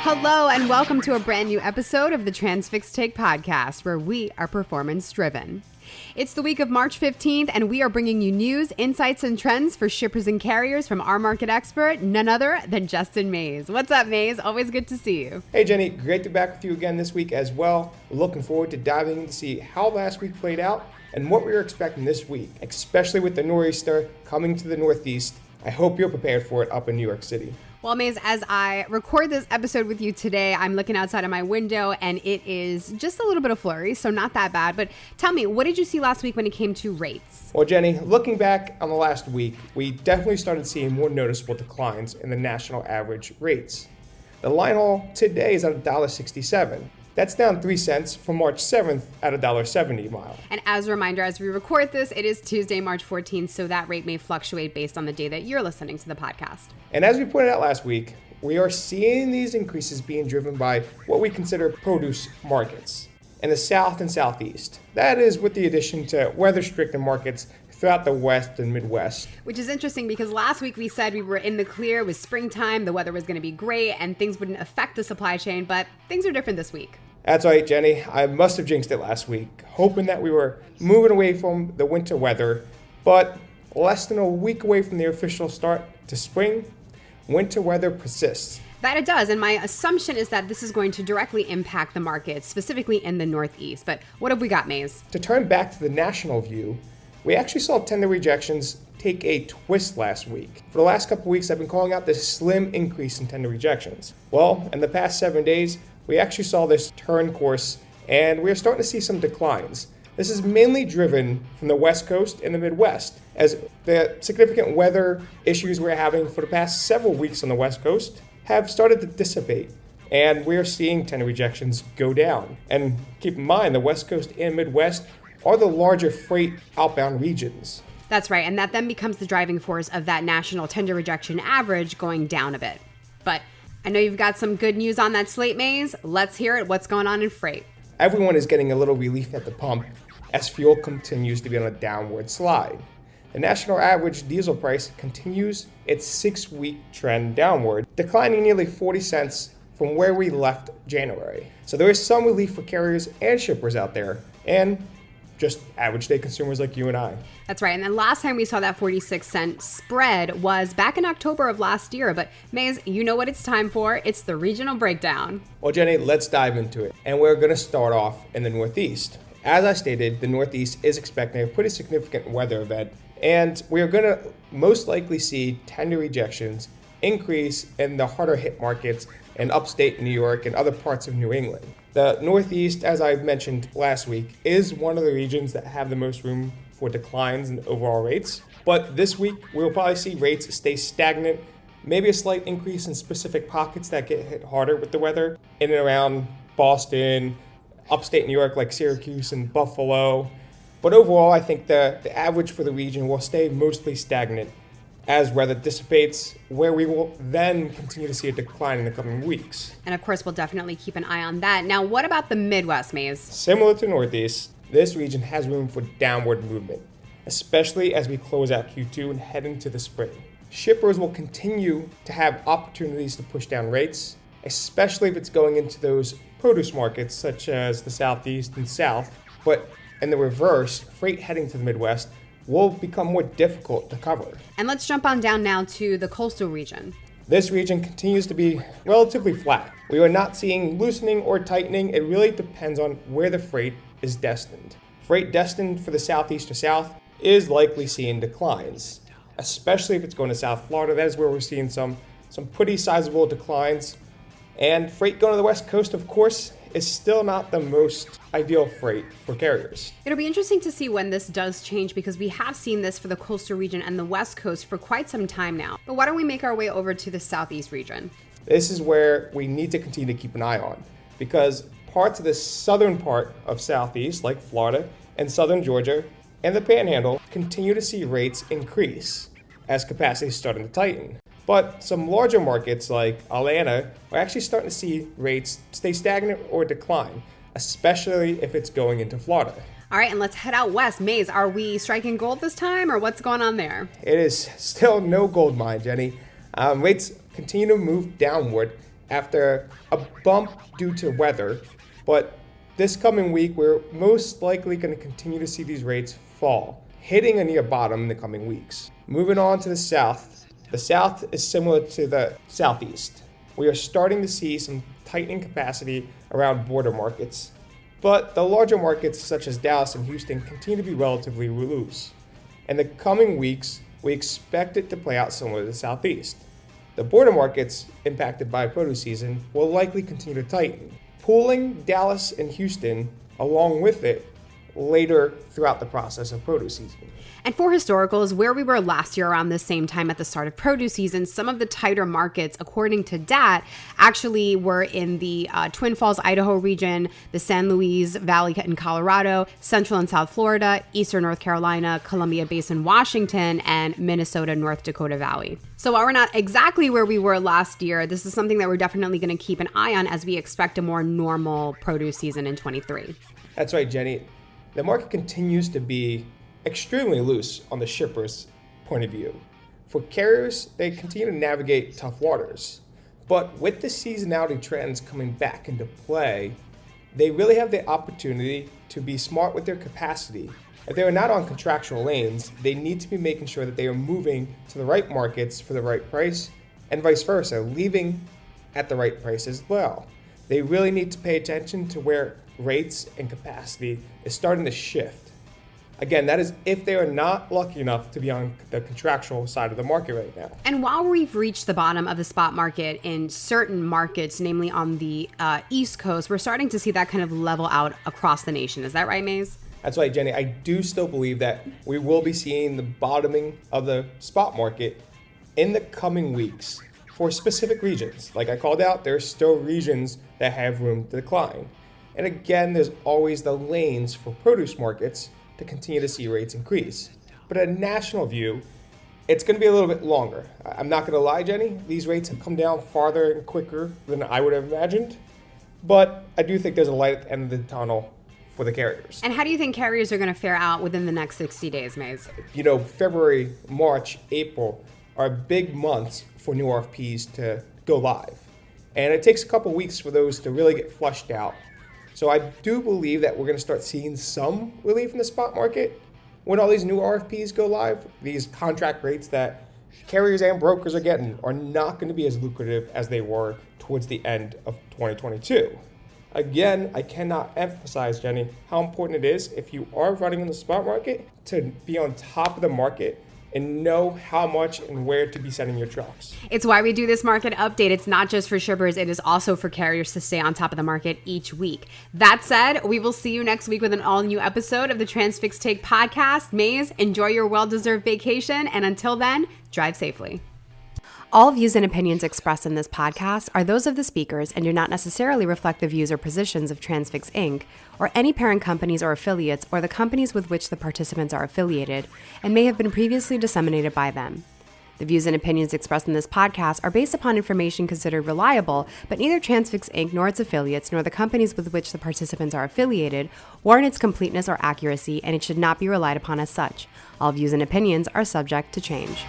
Hello and welcome to a brand new episode of the Transfix Take podcast, where we are performance driven. It's the week of March 15th, and we are bringing you news, insights, and trends for shippers and carriers from our market expert, none other than Justin Mays. What's up, Mays? Always good to see you. Hey, Jenny. Great to be back with you again this week as well. Looking forward to diving in to see how last week played out and what we're expecting this week, especially with the nor'easter coming to the northeast. I hope you're prepared for it up in New York City. Well, Mays, as I record this episode with you today, I'm looking outside of my window and it is just a little bit of flurry, so not that bad. But tell me, what did you see last week when it came to rates? Well, Jenny, looking back on the last week, we definitely started seeing more noticeable declines in the national average rates. The line haul today is at $1.67. That's down 3 cents from March 7th at $1.70 a mile. And as a reminder, as we record this, it is Tuesday, March 14th, so that rate may fluctuate based on the day that you're listening to the podcast. And as we pointed out last week, we are seeing these increases being driven by what we consider produce markets in the South and Southeast. That is with the addition to weather-stricken markets throughout the West and Midwest. Which is interesting because last week we said we were in the clear, it was springtime, the weather was going to be great, and things wouldn't affect the supply chain, but things are different this week. That's right, Jenny. I must have jinxed it last week, hoping that we were moving away from the winter weather, but less than a week away from the official start to spring, winter weather persists. That it does, and my assumption is that this is going to directly impact the market, specifically in the Northeast. But what have we got, Mays? To turn back to the national view, we actually saw tender rejections take a twist last week. For the last couple weeks, I've been calling out this slim increase in tender rejections. Well, in the past 7 days, we actually saw this turn course, and we're starting to see some declines. This is mainly driven from the West Coast and the Midwest, as the significant weather issues we're having for the past several weeks on the West Coast have started to dissipate, and we're seeing tender rejections go down. And keep in mind, the West Coast and Midwest are the larger freight outbound regions. That's right, and that then becomes the driving force of that national tender rejection average going down a bit. But I know you've got some good news on that slate, Mays. Let's hear it. What's going on in freight? Everyone is getting a little relief at the pump as fuel continues to be on a downward slide. The national average diesel price continues its 6-week trend downward, declining nearly 40 cents from where we left January. So there is some relief for carriers and shippers out there, and just average day consumers like you and I. That's right. And then last time we saw that 46-cent spread was back in October of last year. But Mays, you know what it's time for. It's the regional breakdown. Well, Jenny, let's dive into it. And we're going to start off in the Northeast. As I stated, the Northeast is expecting a pretty significant weather event, and we are going to most likely see tender rejections increase in the harder hit markets in upstate New York and other parts of New England. The Northeast, as I mentioned last week, is one of the regions that have the most room for declines in overall rates. But this week, we'll probably see rates stay stagnant, maybe a slight increase in specific pockets that get hit harder with the weather, in and around Boston, upstate New York like Syracuse and Buffalo. But overall, I think the average for the region will stay mostly stagnant as weather dissipates, where we will then continue to see a decline in the coming weeks. And of course, we'll definitely keep an eye on that. Now, what about the Midwest, Mays? Similar to Northeast, this region has room for downward movement, especially as we close out Q2 and head into the spring. Shippers will continue to have opportunities to push down rates, especially if it's going into those produce markets such as the Southeast and South. But in the reverse, freight heading to the Midwest will become more difficult to cover. And let's jump on down now to the coastal region. This region continues to be relatively flat. We are not seeing loosening or tightening. It really depends on where the freight is destined. Freight destined for the Southeast or South is likely seeing declines, especially if it's going to South Florida. That is where we're seeing some pretty sizable declines. And freight going to the West Coast, of course, is still not the most ideal freight for carriers. It'll be interesting to see when this does change, because we have seen this for the coastal region and the West Coast for quite some time now. But why don't we make our way over to the Southeast region? This is where we need to continue to keep an eye on, because parts of the southern part of Southeast, like Florida and southern Georgia and the Panhandle, continue to see rates increase as capacity is starting to tighten. But some larger markets like Atlanta are actually starting to see rates stay stagnant or decline, especially if it's going into Florida. All right, and let's head out west. Mays, are we striking gold this time, or what's going on there? It is still no gold mine, Jenny. Rates continue to move downward after a bump due to weather, but this coming week we're most likely going to continue to see these rates fall, hitting a near bottom in the coming weeks. Moving on to the south is similar to the southeast. We are starting to see some tightening capacity around border markets, but the larger markets such as Dallas and Houston continue to be relatively loose. In the coming weeks, we expect it to play out similar to the southeast. The border markets impacted by produce season will likely continue to tighten, pulling Dallas and Houston along with it later throughout the process of produce season. And for historicals, where we were last year around the same time at the start of produce season, some of the tighter markets, according to DAT, actually were in the Twin Falls, Idaho region, the San Luis Valley in Colorado, Central and South Florida, Eastern North Carolina, Columbia Basin, Washington, and Minnesota, North Dakota Valley. So while we're not exactly where we were last year, this is something that we're definitely going to keep an eye on as we expect a more normal produce season in 23. That's right, Jenny. The market continues to be extremely loose on the shipper's point of view. For carriers, they continue to navigate tough waters. But with the seasonality trends coming back into play, they really have the opportunity to be smart with their capacity. If they are not on contractual lanes, they need to be making sure that they are moving to the right markets for the right price, and vice versa, leaving at the right price as well. They really need to pay attention to where rates and capacity is starting to shift. Again, that is if they are not lucky enough to be on the contractual side of the market right now. And while we've reached the bottom of the spot market in certain markets, namely on the East Coast, we're starting to see that kind of level out across the nation. Is that right, Maze? That's right, Jenny. I do still believe that we will be seeing the bottoming of the spot market in the coming weeks for specific regions. Like I called out, there's still regions that have room to decline. And again, there's always the lanes for produce markets to continue to see rates increase. But at a national view, it's going to be a little bit longer. I'm not going to lie, Jenny, these rates have come down farther and quicker than I would have imagined. But I do think there's a light at the end of the tunnel for the carriers. And how do you think carriers are going to fare out within the next 60 days, Maze? February, March, April are big months for new RFPs to go live. And it takes a couple weeks for those to really get flushed out. So I do believe that we're going to start seeing some relief in the spot market when all these new RFPs go live. These contract rates that carriers and brokers are getting are not going to be as lucrative as they were towards the end of 2022. Again, I cannot emphasize, Jenny, how important it is if you are running in the spot market to be on top of the market and know how much and where to be sending your trucks. It's why we do this market update. It's not just for shippers, it is also for carriers to stay on top of the market each week. That said, we will see you next week with an all-new episode of the Transfix Take podcast. Maze, enjoy your well-deserved vacation, and until then, drive safely. All views and opinions expressed in this podcast are those of the speakers and do not necessarily reflect the views or positions of Transfix Inc. or any parent companies or affiliates or the companies with which the participants are affiliated and may have been previously disseminated by them. The views and opinions expressed in this podcast are based upon information considered reliable, but neither Transfix Inc. nor its affiliates nor the companies with which the participants are affiliated warrant its completeness or accuracy, and it should not be relied upon as such. All views and opinions are subject to change.